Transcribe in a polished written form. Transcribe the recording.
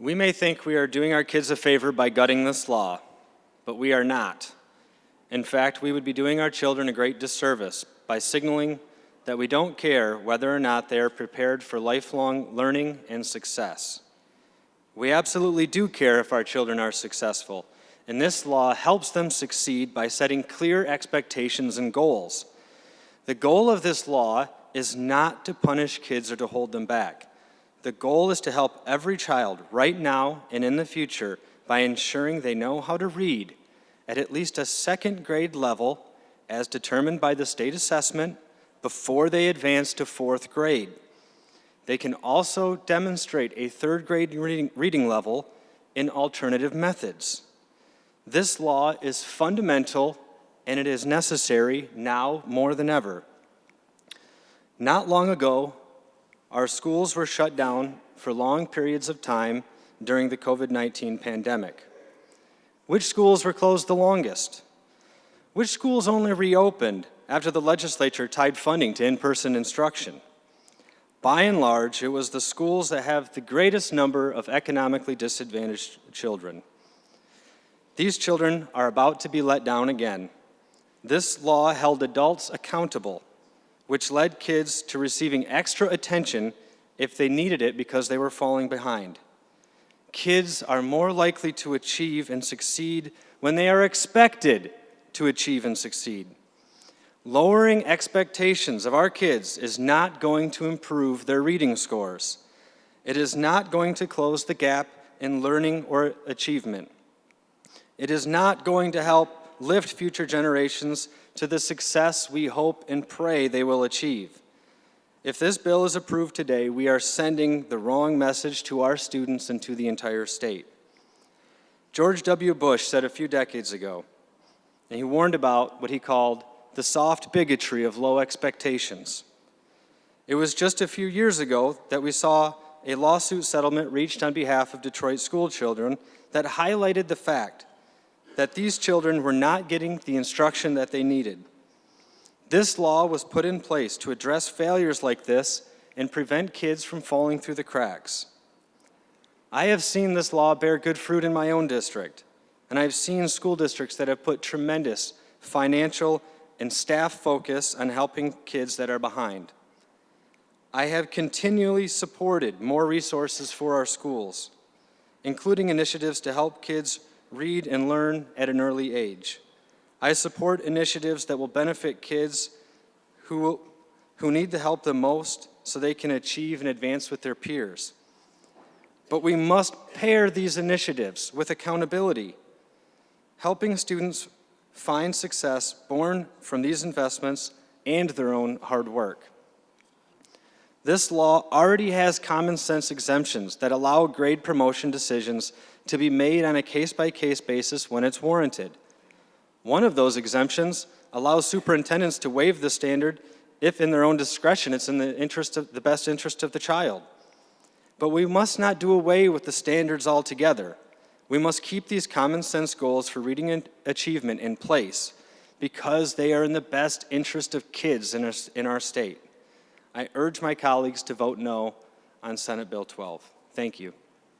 We may think we are doing our kids a favor by gutting this law, but we are not. In fact, we would be doing our children a great disservice by signaling that we don't care whether or not they are prepared for lifelong learning and success. We absolutely do care if our children are successful, and this law helps them succeed by setting clear expectations and goals. The goal of this law is not to punish kids or to hold them back. The goal is to help every child right now and in the future by ensuring they know how to read at least a second grade level as determined by the state assessment before they advance to fourth grade. They can also demonstrate a third grade reading level in alternative methods. This law is fundamental and it is necessary now more than ever. Not long ago, our schools were shut down for long periods of time during the COVID-19 pandemic. Which schools were closed the longest? Which schools only reopened after the legislature tied funding to in-person instruction? By and large, it was the schools that have the greatest number of economically disadvantaged children. These children are about to be let down again. This law held adults accountable, which led kids to receiving extra attention if they needed it because they were falling behind. Kids are more likely to achieve and succeed when they are expected to achieve and succeed. Lowering expectations of our kids is not going to improve their reading scores. It is not going to close the gap in learning or achievement. It is not going to help lift future generations to the success we hope and pray they will achieve. If this bill is approved today, we are sending the wrong message to our students and to the entire state. George W. Bush said a few decades ago, and he warned about what he called the soft bigotry of low expectations. It was just a few years ago that we saw a lawsuit settlement reached on behalf of Detroit school children that highlighted the fact that these children were not getting the instruction that they needed. This law was put in place to address failures like this and prevent kids from falling through the cracks. I have seen this law bear good fruit in my own district, and I've seen school districts that have put tremendous financial and staff focus on helping kids that are behind. I have continually supported more resources for our schools, including initiatives to help kids read and learn at an early age. I support initiatives that will benefit kids who need the help the most so they can achieve and advance with their peers. But we must pair these initiatives with accountability, helping students find success born from these investments and their own hard work. This law already has common sense exemptions that allow grade promotion decisions to be made on a case-by-case basis when it's warranted. One of those exemptions allows superintendents to waive the standard if in their own discretion it's in the best interest of the child. But we must not do away with the standards altogether. We must keep these common sense goals for reading and achievement in place because they are in the best interest of kids in our state. I urge my colleagues to vote no on Senate Bill 12. Thank you.